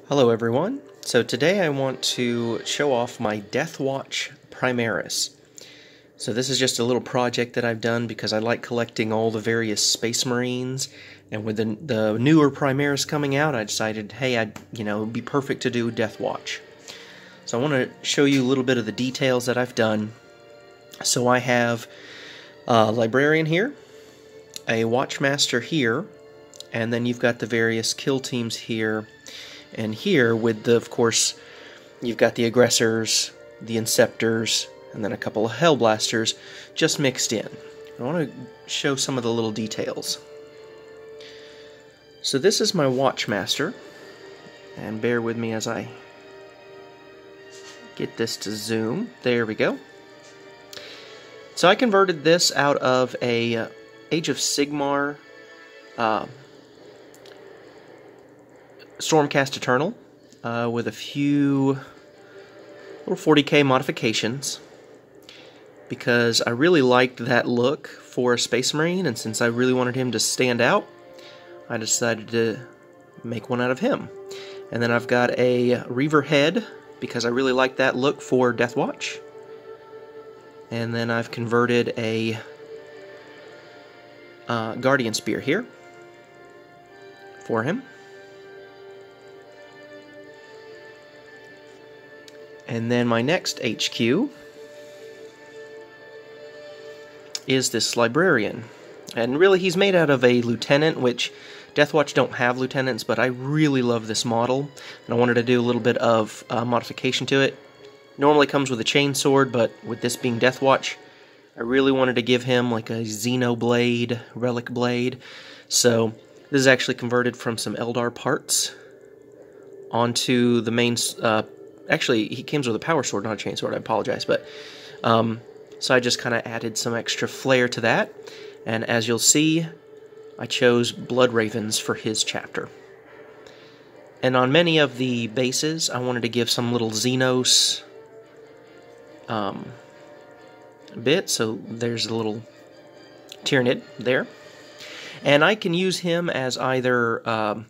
Hello everyone. So today I want to show off my Deathwatch Primaris. So this is just a little project that I've done because I like collecting all the various Space Marines, and with the newer Primaris coming out, I decided, hey, it'd be perfect to do Deathwatch. So I want to show you a little bit of the details that I've done. So I have a Librarian here, a Watchmaster here, and then you've got the various kill teams here. And here, of course, you've got the Aggressors, the Inceptors, and then a couple of Hellblasters just mixed in. I want to show some of the little details. So this is my Watchmaster, and bear with me as I get this to zoom. There we go. So I converted this out of a Age of Sigmar Stormcast Eternal with a few little 40k modifications because I really liked that look for a Space Marine, and since I really wanted him to stand out, I decided to make one out of him. And then I've got a Reaver head because I really like that look for Deathwatch. And then I've converted a Guardian Spear here for him. And then my next HQ is this Librarian. And really he's made out of a Lieutenant, which Deathwatch don't have Lieutenants, but I really love this model. And I wanted to do a little bit of modification to it. Normally comes with a chainsword, but with this being Deathwatch, I really wanted to give him like a Xenoblade, Relic Blade. So this is actually converted from some Eldar parts onto the main... Actually, he comes with a power sword, not a chainsword, I apologize, but so I just kind of added some extra flair to that, and as you'll see, I chose Blood Ravens for his chapter. And on many of the bases, I wanted to give some little Xenos bit, so there's a little Tyranid there, and I can use him as either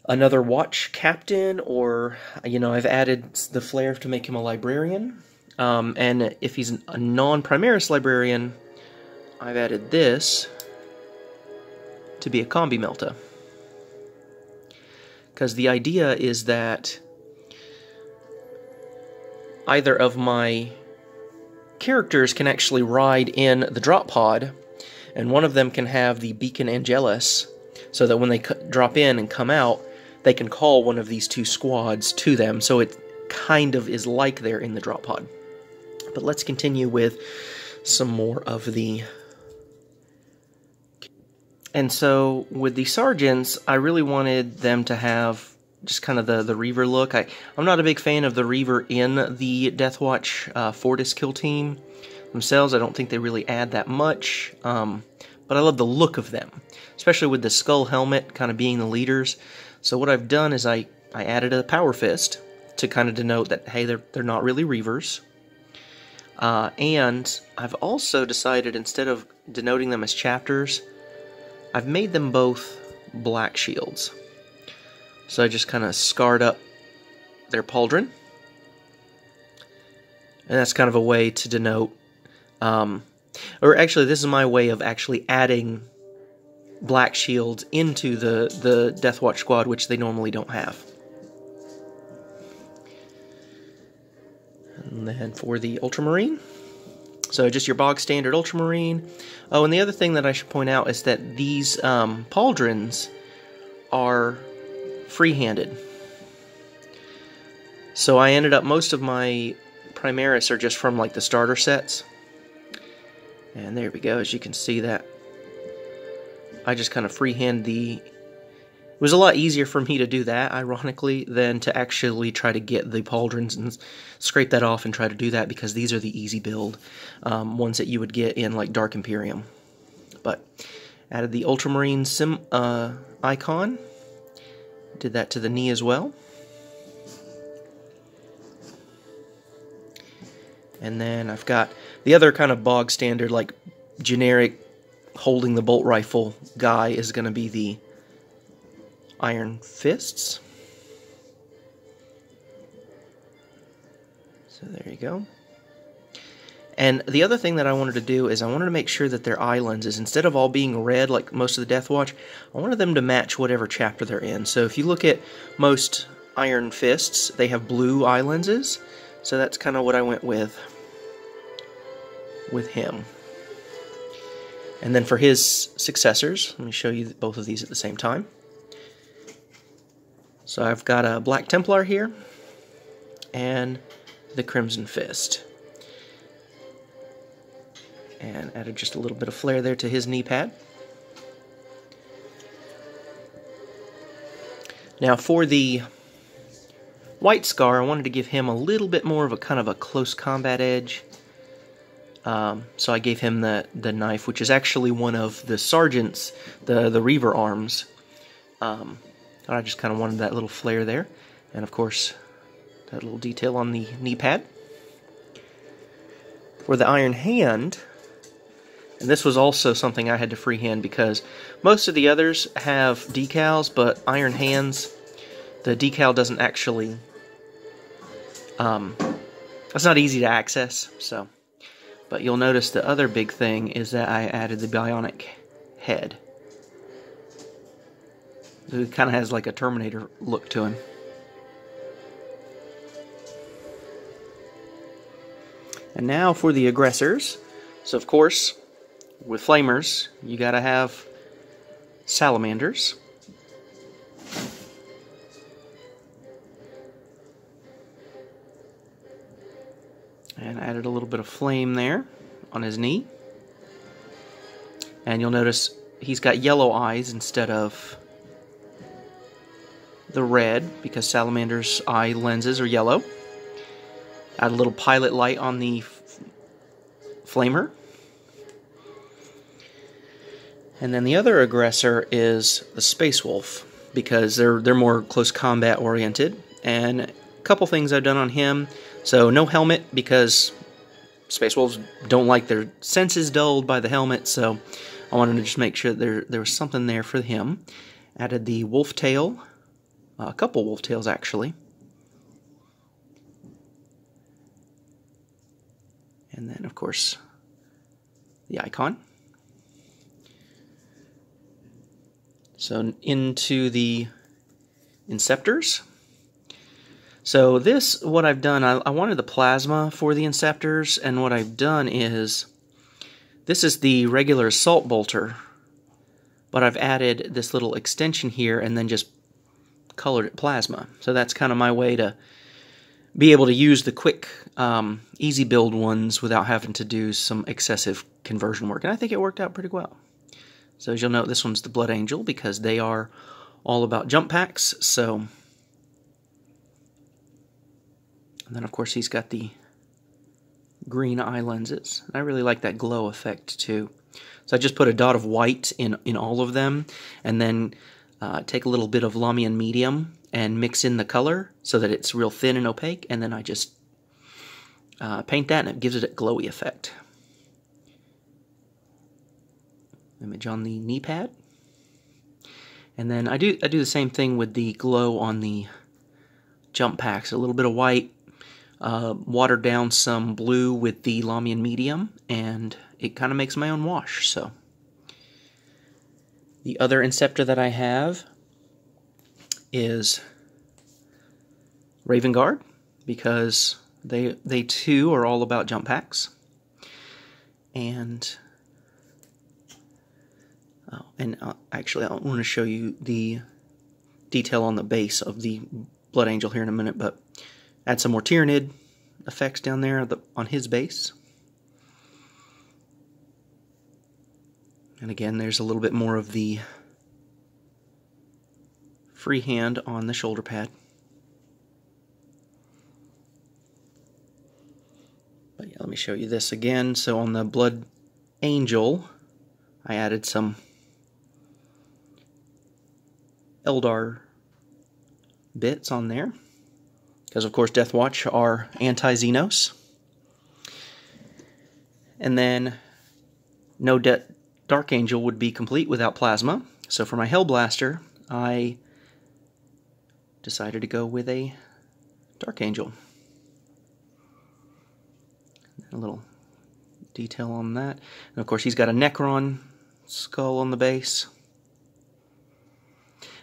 another watch captain, or, I've added the flair to make him a librarian. And if he's a non-Primaris librarian, I've added this to be a combi melta. Because the idea is that either of my characters can actually ride in the drop pod, and one of them can have the Beacon Angelus, so that when they drop in and come out, they can call one of these two squads to them, so it kind of is like they're in the drop pod. But let's continue with some more of the... And so, with the Sergeants, I really wanted them to have just kind of the Reaver look. I'm not a big fan of the Reaver in the Deathwatch Fortis kill team themselves. I don't think they really add that much, but I love the look of them, especially with the skull helmet kind of being the leaders. So what I've done is I added a Power Fist to kind of denote that, hey, they're not really Reavers. And I've also decided, instead of denoting them as chapters, I've made them both black shields. So I just kind of scarred up their pauldron. And that's kind of a way to denote, or actually this is my way of actually adding black shields into the Deathwatch squad, which they normally don't have. And then for the Ultramarine, so just your bog standard Ultramarine. Oh, and the other thing that I should point out is that these pauldrons are free-handed. So I ended up, most of my Primaris are just from like the starter sets. And there we go, as you can see that I just kind of freehand It was a lot easier for me to do that, ironically, than to actually try to get the pauldrons and scrape that off and try to do that, because these are the easy build ones that you would get in like Dark Imperium. But added the Ultramarine icon, did that to the knee as well. And then I've got the other kind of bog standard, like generic holding the bolt rifle guy is going to be the Iron Fists. There you go. And the other thing that I wanted to do is I wanted to make sure that their eye lenses, instead of all being red like most of the Deathwatch, I wanted them to match whatever chapter they're in. So if you look at most Iron Fists, they have blue eye lenses. So that's kind of what I went with him. And then for his successors, let me show you both of these at the same time. So I've got a Black Templar here and the Crimson Fist. And added just a little bit of flair there to his knee pad. Now for the White Scar, I wanted to give him a little bit more of a kind of a close combat edge. So I gave him the knife, which is actually one of the sergeant's, the Reaver arms. I just kind of wanted that little flair there. And of course, that little detail on the knee pad. For the Iron Hand, and this was also something I had to freehand because most of the others have decals, but Iron Hands, the decal doesn't actually, it's not easy to access, so. But you'll notice the other big thing is that I added the bionic head. It kind of has like a Terminator look to him. And now for the aggressors. So of course, with flamers, you gotta have salamanders. And added a little bit of flame there on his knee. And you'll notice he's got yellow eyes instead of the red, because salamanders' eye lenses are yellow. Add a little pilot light on the flamer. And then the other aggressor is the Space Wolf, because they're more close combat oriented. And a couple things I've done on him. So no helmet, because Space Wolves don't like their senses dulled by the helmet, so I wanted to just make sure there was something there for him. Added the wolf tail, a couple wolf tails actually. And then of course the icon. So into the Inceptors. So this, what I've done, I wanted the plasma for the Inceptors, and what I've done is, this is the regular assault bolter, but I've added this little extension here and then just colored it plasma. So that's kind of my way to be able to use the quick, easy build ones without having to do some excessive conversion work, and I think it worked out pretty well. So as you'll note, this one's the Blood Angel, because they are all about jump packs, so... And then, of course, he's got the green eye lenses. I really like that glow effect, too. So I just put a dot of white in all of them, and then take a little bit of Lamian Medium and mix in the color so that it's real thin and opaque, and then I just paint that, and it gives it a glowy effect. Image on the knee pad. And then I do the same thing with the glow on the jump packs. A little bit of white, watered down some blue with the Lamian Medium, and it kind of makes my own wash. So the other Inceptor that I have is Raven Guard, because they too are all about jump packs. And actually, I want to show you the detail on the base of the Blood Angel here in a minute, but add some more Tyranid effects down there on his base. And again, there's a little bit more of the freehand on the shoulder pad. But yeah, let me show you this again. So on the Blood Angel, I added some Eldar bits on there, because of course Deathwatch are anti-Xenos. And then no Dark Angel would be complete without plasma, so for my Hellblaster I decided to go with a Dark Angel. A little detail on that. And of course he's got a Necron skull on the base.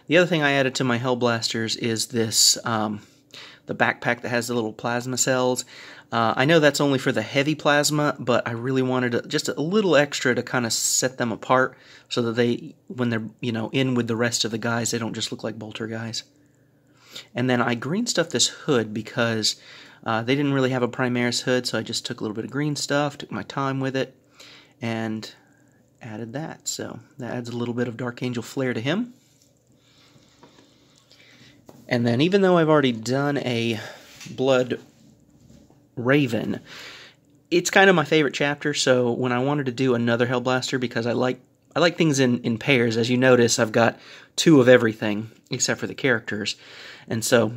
The other thing I added to my Hellblasters is this, the backpack that has the little plasma cells. I know that's only for the heavy plasma, but I really wanted just a little extra to kind of set them apart so that they, when they're, you know, in with the rest of the guys, they don't just look like bolter guys. And then I green stuffed this hood because they didn't really have a Primaris hood, so I just took a little bit of green stuff, took my time with it, and added that. So that adds a little bit of Dark Angel flair to him. And then even though I've already done a Blood Raven, it's kind of my favorite chapter, so when I wanted to do another Hellblaster, because I like things in pairs, as you notice, I've got 2 of everything, except for the characters. And so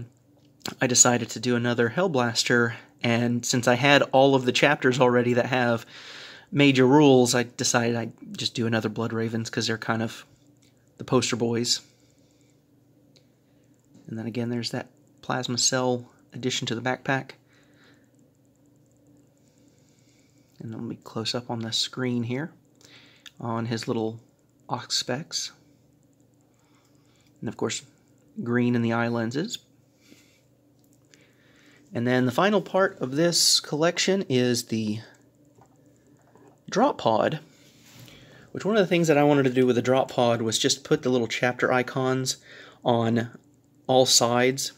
I decided to do another Hellblaster, and since I had all of the chapters already that have major rules, I decided I'd just do another Blood Ravens, because they're kind of the poster boys. And then again, there's that plasma cell addition to the backpack. And let me close up on the screen here on his little ox specs. And of course, green in the eye lenses. And then the final part of this collection is the drop pod, which one of the things that I wanted to do with the drop pod was just put the little chapter icons on all sides.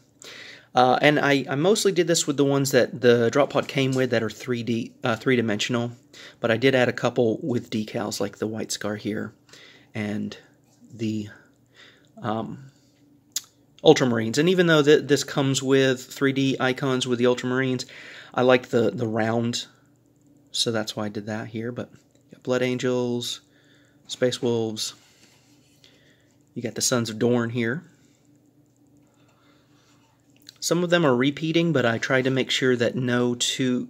And I mostly did this with the ones that the drop pod came with that are three-dimensional, but I did add a couple with decals like the White Scar here and the Ultramarines. And even though this comes with 3D icons with the Ultramarines, I like the round, so that's why I did that here. But you got Blood Angels, Space Wolves, you got the Sons of Dorn here. Some of them are repeating, but I tried to make sure that no 2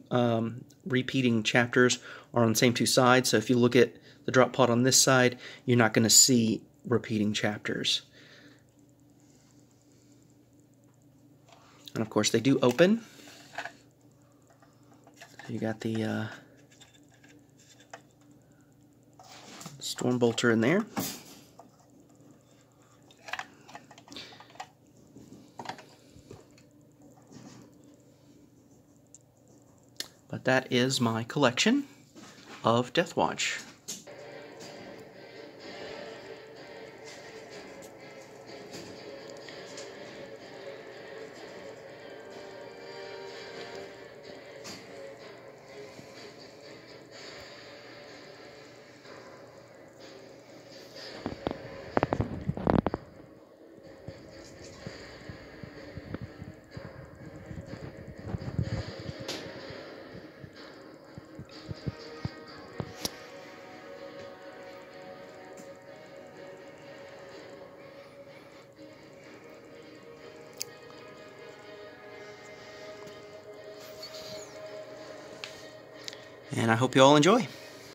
repeating chapters are on the same 2 sides. So if you look at the drop pod on this side, you're not going to see repeating chapters. And of course they do open. So you got the Stormbolter in there. But that is my collection of Deathwatch. And I hope you all enjoy.